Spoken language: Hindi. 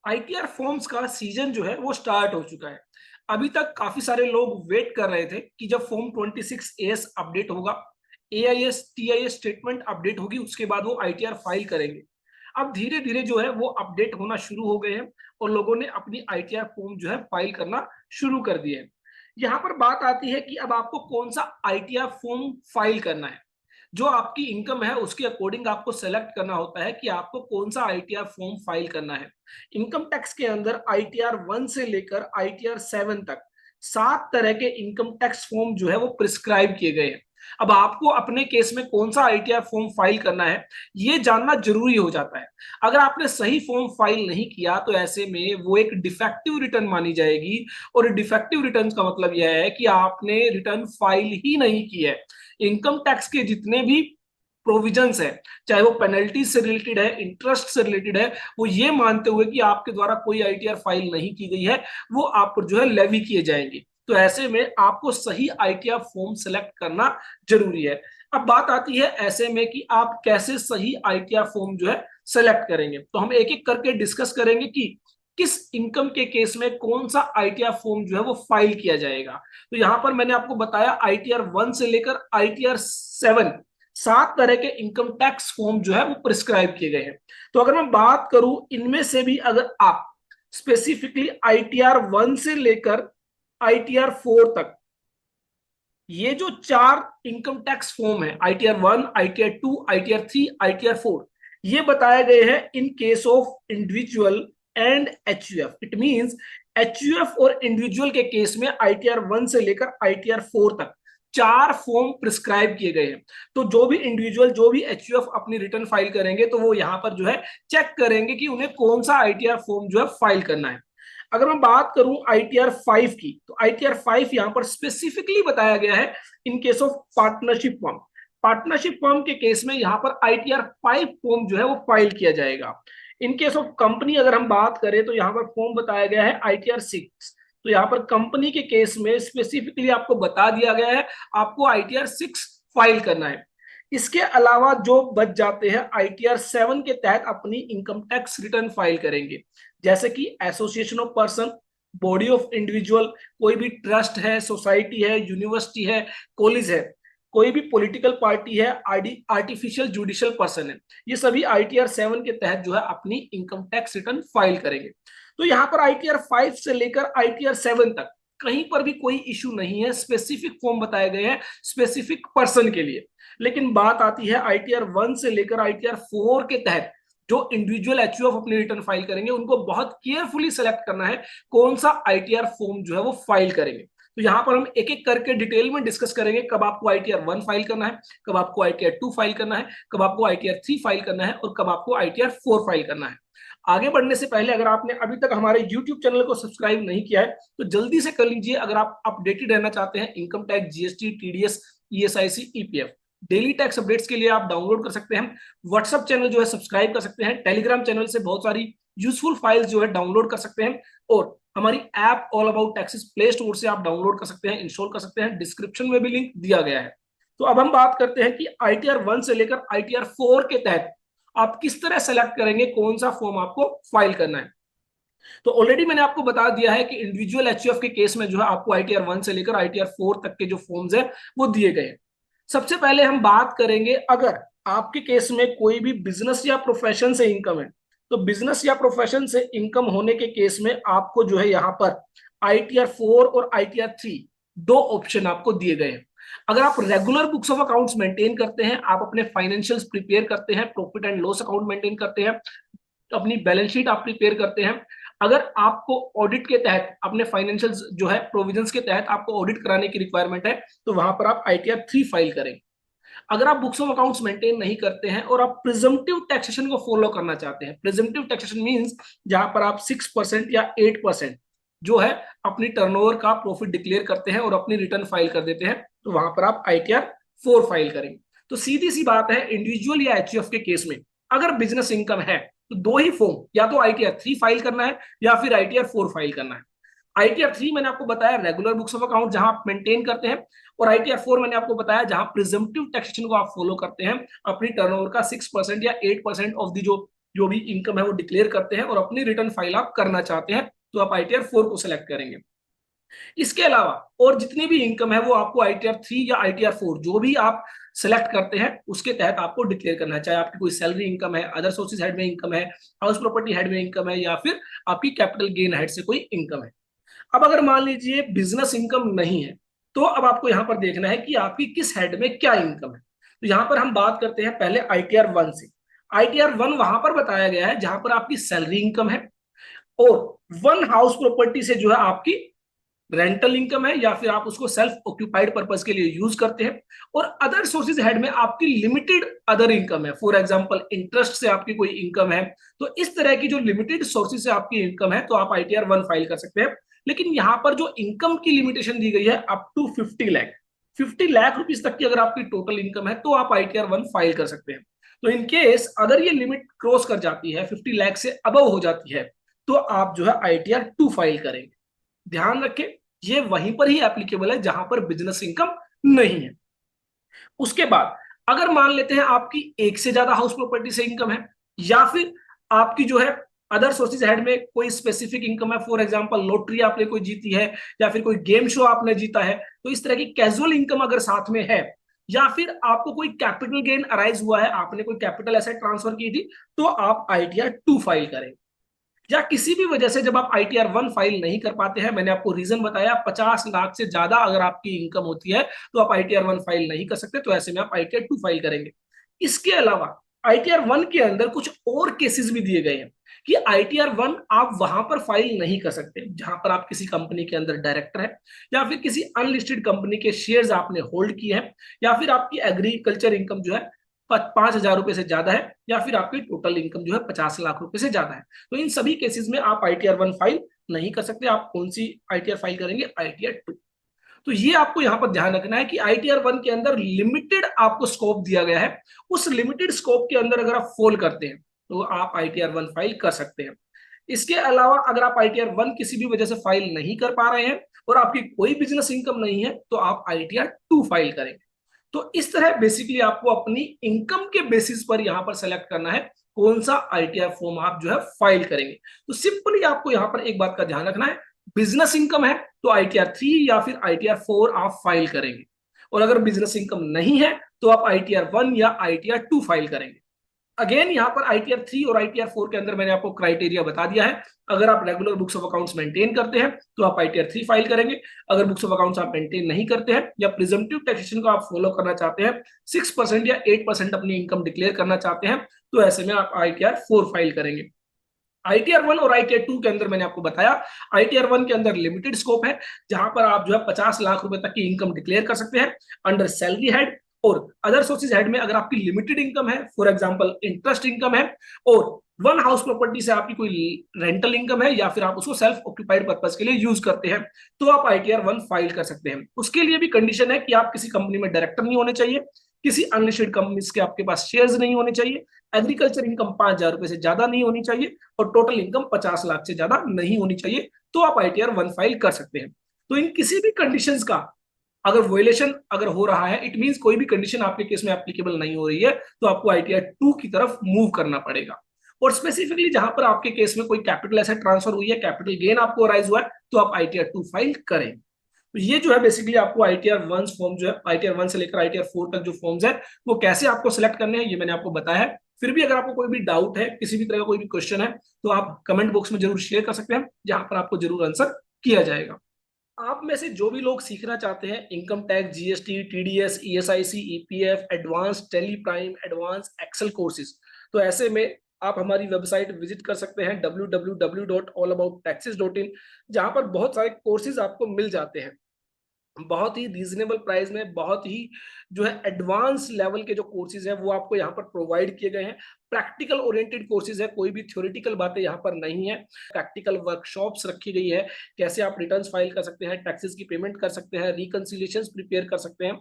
आईटीआर फॉर्म्स का सीजन जो है वो स्टार्ट हो चुका है। अभी तक काफी सारे लोग वेट कर रहे थे कि जब फॉर्म 26 एस अपडेट होगा, एआईएस टीआईएस स्टेटमेंट अपडेट होगी, उसके बाद वो आईटीआर फाइल करेंगे। अब धीरे धीरे जो है वो अपडेट होना शुरू हो गए हैं और लोगों ने अपनी आईटीआर फॉर्म जो है फाइल करना शुरू कर दिए हैं। यहाँ पर बात आती है कि अब आपको कौन सा आईटीआर फॉर्म फाइल करना है। जो आपकी इनकम है उसके अकॉर्डिंग आपको सेलेक्ट करना होता है कि आपको कौन सा आईटीआर फॉर्म फाइल करना है। इनकम टैक्स के अंदर आईटीआर 1 से लेकर आईटीआर 7 तक 7 तरह के इनकम टैक्स फॉर्म जो है वो प्रिस्क्राइब किए गए हैं। अब आपको अपने केस में कौन सा आईटीआर फॉर्म फाइल करना है ये जानना जरूरी हो जाता है। अगर आपने सही फॉर्म फाइल नहीं किया तो ऐसे में वो एक डिफेक्टिव रिटर्न मानी जाएगी, और डिफेक्टिव रिटर्न का मतलब यह है कि आपने रिटर्न फाइल ही नहीं की है। इनकम टैक्स के जितने भी प्रोविजंस है, चाहे वो पेनल्टी से रिलेटेड है, इंटरेस्ट से रिलेटेड है, वो ये मानते हुए कि आपके द्वारा कोई आईटीआर फाइल नहीं की गई है, वो आप पर जो है लेवी किए जाएंगे। तो ऐसे में आपको सही आईटीआर फॉर्म सेलेक्ट करना जरूरी है। अब बात आती है ऐसे में कि आप कैसे सही आईटीआर फॉर्म जो है सेलेक्ट करेंगे, तो हम एक एक करके डिस्कस करेंगे कि किस इनकम के केस में कौन सा आईटीआर फॉर्म जो है वो फाइल किया जाएगा। तो यहां पर मैंने आपको बताया आईटीआर 1 से लेकर आईटीआर 7 7 तरह के इनकम टैक्स फॉर्म जो है वो प्रिस्क्राइब किए गए हैं। तो अगर मैं बात करूं इनमें से भी अगर आप स्पेसिफिकली आईटीआर 1 से लेकर आईटीआर 4 तक ये जो 4 इनकम टैक्स फॉर्म है, आईटीआर 1, आईटीआर 2, आईटीआर 3, आईटीआर 4, ये बताए गए हैं in case of individual and HUF. It means HUF और इंडिविजुअल के केस में आईटीआर 1 से लेकर आईटीआर 4 तक 4 फॉर्म प्रिस्क्राइब किए गए हैं। तो जो भी इंडिविजुअल, जो भी एचयूएफ अपनी रिटर्न फाइल करेंगे तो वो यहां पर जो है चेक करेंगे कि उन्हें कौन सा आईटीआर फॉर्म जो है फाइल करना है। अगर मैं बात करूं आईटीआर 5 की, तो आईटीआर 5 यहां पर स्पेसिफिकली बताया गया है in case of partnership firm. Partnership firm के केस में यहां पर आईटीआर 5 फॉर्म जो है वो फाइल किया जाएगा। इन केस ऑफ कंपनी अगर हम बात करें तो यहां पर फॉर्म बताया गया है आईटीआर 6। तो यहां पर कंपनी के केस में स्पेसिफिकली आपको बता दिया गया है आपको आईटीआर 6 फाइल करना है। इसके अलावा जो बच जाते हैं आईटीआर 7 के तहत अपनी इनकम टैक्स रिटर्न फाइल करेंगे, जैसे कि association of person, body of individual, कोई भी ट्रस्ट है, सोसाइटी है, यूनिवर्सिटी है, कॉलेज है, कोई भी पॉलिटिकल पार्टी है, आर्टिफिशियल जुडिशियल पर्सन है, ये सभी आईटीआर 7 के तहत जो है अपनी इनकम टैक्स रिटर्न फाइल करेंगे। तो यहाँ पर आईटीआर 5 से लेकर आईटीआर 7 तक कहीं पर भी कोई इश्यू नहीं है, स्पेसिफिक फॉर्म बताए गए हैं स्पेसिफिक पर्सन के लिए। लेकिन बात आती है आईटीआर 1 से लेकर आईटीआर 4 के तहत जो इंडिविजुअल एचयूएफ अपनी रिटर्न फाइल करेंगे उनको बहुत केयरफुली सेलेक्ट करना है कौन सा आईटीआर फॉर्म जो है वो फाइल करेंगे। तो यहां पर हम एक एक करके डिटेल में डिस्कस करेंगे कब आपको आईटीआर 1 फाइल करना है, कब आपको आईटीआर 2 फाइल करना है, कब आपको आईटीआर 3 फाइल करना है और कब आपको आईटीआर 4 फाइल करना है। आगे बढ़ने से पहले अगर आपने अभी तक हमारे YouTube चैनल को सब्सक्राइब नहीं किया है तो जल्दी से कर लीजिए। अगर आप अपडेटेड रहना चाहते हैं income tax, GST, TDS, ESIC, EPF, daily tax updates के लिए आप डाउनलोड कर सकते हैं। व्हाट्सएप चैनल जो है सब्सक्राइब कर सकते हैं। टेलीग्राम चैनल से बहुत सारी यूजफुल फाइल्स जो है डाउनलोड कर सकते हैं। और हमारी app all about taxes play store से आप डाउनलोड कर सकते हैं, इंस्टॉल कर सकते हैं। डिस्क्रिप्शन में भी लिंक दिया गया है। तो अब हम बात करते हैं कि आईटीआर 1 से लेकर आईटीआर 4 के तहत आप किस तरह सेलेक्ट करेंगे कौन सा फॉर्म आपको फाइल करना है। तो ऑलरेडी मैंने आपको बता दिया है कि इंडिविजुअल एचयूएफ के केस में जो है आपको आईटीआर 1 से लेकर आईटीआर 4 तक के जो फॉर्म्स है वो दिए गए हैं। सबसे पहले हम बात करेंगे अगर आपके केस में कोई भी बिजनेस या प्रोफेशन से इनकम है, तो बिजनेस या प्रोफेशन से इनकम होने के केस में आपको जो है यहाँ पर आईटीआर 4 और आईटीआर 3 दो ऑप्शन आपको दिए गए हैं। अगर आप regular books of accounts maintain करते हैं, आप अपने फाइनेंशियल्स प्रिपेयर करते हैं, profit and loss account maintain करते हैं, अपनी बैलेंस शीट आप प्रिपेयर करते हैं, अगर आपको ऑडिट के तहत अपने फाइनेंशियल जो है प्रोविजंस के तहत आपको ऑडिट कराने की रिक्वायरमेंट है तो वहां पर आप आईटीआर 3 फाइल करें। अगर आप बुक्स ऑफ अकाउंट्स मेंटेन नहीं करते हैं और आप प्रिजम्पटिव टैक्सेशन को फॉलो करना चाहते हैं, प्रिजम्पटिव टैक्सेशन मींस जहां पर आप 6% या 8% जो है अपनी टर्नओवर का प्रॉफिट डिक्लेयर करते हैं और अपनी रिटर्न फाइल कर देते हैं, तो वहां पर आप आईटीआर 4 फाइल करेंगे। तो सीधी सी बात है, इंडिविजुअल या एचयूएफ के केस में अगर बिजनेस इनकम है तो दो ही फॉर्म, या तो आईटीआर 3 फाइल करना है या फिर आईटीआर 4 फाइल करना है। आईटीआर 3 मैंने आपको बताया रेगुलर बुक्स ऑफ अकाउंट जहां आप मेंटेन करते हैं, और आईटीआर 4 मैंने आपको बताया जहां प्रिजम्पटिव टैक्सेशन को आप फॉलो करते हैं, अपनी टर्नओवर का 6% या 8% ऑफ दी जो जो भी इनकम है वो डिक्लेयर करते हैं और अपनी रिटर्न फाइल आप करना चाहते हैं तो आप ITR 4 को सिलेक्ट करेंगे। इसके अलावा और जितनी भी इनकम है वो आपको ITR 3 या ITR 4 जो भी आप सिलेक्ट करते हैं उसके तहत आपको डिक्लेयर करना है, चाहे आपकी कोई सैलरी इनकम है, अदर सोर्सेज हेड में इनकम है, हाउस प्रॉपर्टी हेड में इनकम है, या फिर आपकी कैपिटल गेन हेड से कोई इनकम है। अब अगर मान लीजिए बिजनेस इनकम नहीं है तो अब आपको यहां पर देखना है कि आपकी किस हेड में क्या इनकम है। तो यहां पर हम बात करते हैं पहले ITR 1 से। ITR 1 वहां पर बताया गया है जहां पर आपकी सैलरी इनकम है और वन हाउस प्रॉपर्टी से जो है आपकी रेंटल इनकम है या फिर आप उसको सेल्फ ऑक्यूपाइड पर्पस के लिए यूज करते हैं, और अदर सोर्सेज हेड में आपकी लिमिटेड अदर इनकम है, फॉर एग्जांपल इंटरेस्ट से आपकी कोई इनकम है। तो इस तरह की जो लिमिटेड सोर्सेज से आपकी इनकम है तो आप ITR 1 फाइल कर सकते हैं। लेकिन यहां पर जो इनकम की लिमिटेशन दी गई है up to 50 lakh, 50 lakh rupees तक की अगर आपकी टोटल इनकम है तो आप ITR 1 फाइल कर सकते हैं। तो इन केस अगर ये लिमिट क्रॉस कर जाती है, 50 लाख से अबव हो जाती है, तो आप जो है ITR 2 फाइल करेंगे। ध्यान रखें ये वहीं पर ही एप्लीकेबल है जहां पर बिजनेस इनकम नहीं है। उसके बाद अगर मान लेते हैं आपकी एक से ज्यादा हाउस प्रॉपर्टी से इनकम है या फिर आपकी जो है अदर सोर्सेज हेड में कोई स्पेसिफिक इनकम है, फॉर एग्जांपल लॉटरी आपने कोई जीती है या फिर कोई गेम शो आपने जीता है, तो इस तरह की कैजुअल इनकम अगर साथ में है, या फिर आपको कोई कैपिटल गेन अराइज हुआ है, आपने कोई कैपिटल एसेट ट्रांसफर की थी, तो आप ITR 2 फाइल करें। या किसी भी वजह से जब आप ITR 1 फाइल नहीं कर पाते हैं, मैंने आपको रीजन बताया, 50 लाख से ज्यादा अगर आपकी इनकम होती है तो आप ITR 1 फाइल नहीं कर सकते, तो ऐसे में आप ITR 2 फाइल करेंगे। इसके अलावा ITR 1 के अंदर कुछ और केसेस भी दिए गए हैं कि ITR 1 आप वहां पर फाइल नहीं कर सकते जहां पर आप किसी कंपनी के अंदर डायरेक्टर है, या फिर किसी अनलिस्टेड कंपनी के शेयर्स आपने होल्ड किए हैं, या फिर आपकी एग्रीकल्चर इनकम जो है 5,000 रुपए से ज्यादा है, या फिर आपकी टोटल इनकम जो है 50 लाख रुपए से ज्यादा है। तो इन सभी केसेस में आप ITR 1 फाइल नहीं कर सकते। आप कौन सी ITR फाइल करेंगे? ITR 2। तो ये आपको यहां पर ध्यान रखना है कि ITR 1 के अंदर लिमिटेड आपको स्कोप दिया गया है, उस लिमिटेड स्कोप के अंदर अगर आप फॉल करते हैं तो आप ITR 1 फाइल कर सकते हैं। इसके अलावा अगर आप ITR 1 किसी भी वजह से फाइल नहीं कर पा रहे हैं और आपकी कोई बिजनेस इनकम नहीं है तो आप ITR 2 फाइल करेंगे। तो इस तरह बेसिकली आपको अपनी इनकम के बेसिस पर यहां पर सेलेक्ट करना है कौन सा ITR फॉर्म आप जो है फाइल करेंगे। तो सिंपली आपको यहां पर एक बात का ध्यान रखना है, बिजनेस इनकम है तो ITR 3 या फिर ITR 4 आप फाइल करेंगे, और अगर बिजनेस इनकम नहीं है तो आप ITR 1 या ITR 2 फाइल करेंगे। अगेन यहाँ पर ITR 3 और ITR 4 के अंदर मैंने आपको क्राइटेरिया बता दिया है। अगर आप regular books of accounts maintain करते हैं तो आप ITR 3 फाइल करेंगे। अगर बुक्स ऑफ अकाउंट्स आप मेंटेन नहीं करते हैं या प्रिजम्पटिव टैक्सेशन को आप फॉलो करना चाहते हैं, 6% या 8% अपनी इनकम डिक्लेयर करना चाहते हैं, तो ऐसे में आप ITR 4 फाइल करेंगे। ITR 1 और ITR 2 के अंदर मैंने आपको बताया, ITR 1 के अंदर लिमिटेड स्कोप है जहां पर आप जो है 50 लाख रुपए तक की इनकम डिक्लेयर कर सकते हैं अंडर सैलरी हेड, और अदर सोर्सेज हेड में अगर आपकी लिमिटेड इनकम है, फॉर एग्जांपल इंटरेस्ट इनकम है, और वन हाउस प्रॉपर्टी से आपकी कोई रेंटल इनकम है, या फिर आप उसको सेल्फ ऑक्यूपाइड पर्पस के लिए यूज करते हैं, तो आप ITR 1 फाइल कर सकते हैं। उसके लिए भी कंडीशन है कि आप किसी कंपनी में डायरेक्टर नहीं होने चाहिए, किसी अनलिस्टेड कंपनी के आपके पास शेयर्स नहीं होने चाहिए, एग्रीकल्चर इनकम 5,000 रुपए से ज्यादा नहीं होनी चाहिए, और टोटल इनकम 50 लाख से ज्यादा नहीं होनी चाहिए, तो आप ITR 1 फाइल कर सकते हैं। तो इन किसी भी कंडीशंस का अगर वोलेशन अगर हो रहा है, इट मींस कोई भी कंडीशन आपके केस में एप्लीकेबल नहीं हो रही है, तो आपको ITR 2 की तरफ मूव करना पड़ेगा। और स्पेसिफिकली जहां पर आपके केस में कोई कैपिटल एसेट ट्रांसफर हुई है, कैपिटल गेन आपको अराइज हुआ है, तो आप ITR 2 फाइल करें। तो ये जो है बेसिकली आपको ITR 1 फॉर्म जो है, ITR 1 से लेकर ITR 4 तक जो फॉर्म्स है वो कैसे आपको सिलेक्ट करने हैं ये मैंने आपको बताया है। फिर भी अगर आपको कोई भी डाउट है, किसी भी तरह का कोई भी क्वेश्चन है, तो आप कमेंट बॉक्स में जरूर शेयर कर सकते हैं, जहां पर आपको जरूर आंसर किया जाएगा। आप में से जो भी लोग सीखना चाहते हैं income tax, GST, TDS, ESIC, EPF, advance Tally prime, advance Excel courses, तो ऐसे में आप हमारी वेबसाइट विजिट कर सकते हैं www.allaboutaxes.in, जहां पर बहुत सारे कोर्सेज आपको मिल जाते हैं बहुत ही रीजनेबल प्राइस में। बहुत ही जो है एडवांस लेवल के जो कोर्सेज हैं वो आपको यहाँ पर प्रोवाइड किए गए हैं। प्रैक्टिकल ओरिएंटेड कोर्सेज है, कोई भी थ्योरेटिकल बातें यहाँ पर नहीं है। प्रैक्टिकल वर्कशॉप्स रखी गई है, कैसे आप रिटर्न्स फाइल कर सकते हैं, टैक्सेस की पेमेंट कर सकते हैं, रिकंसिलिएशंस प्रिपेयर कर सकते हैं।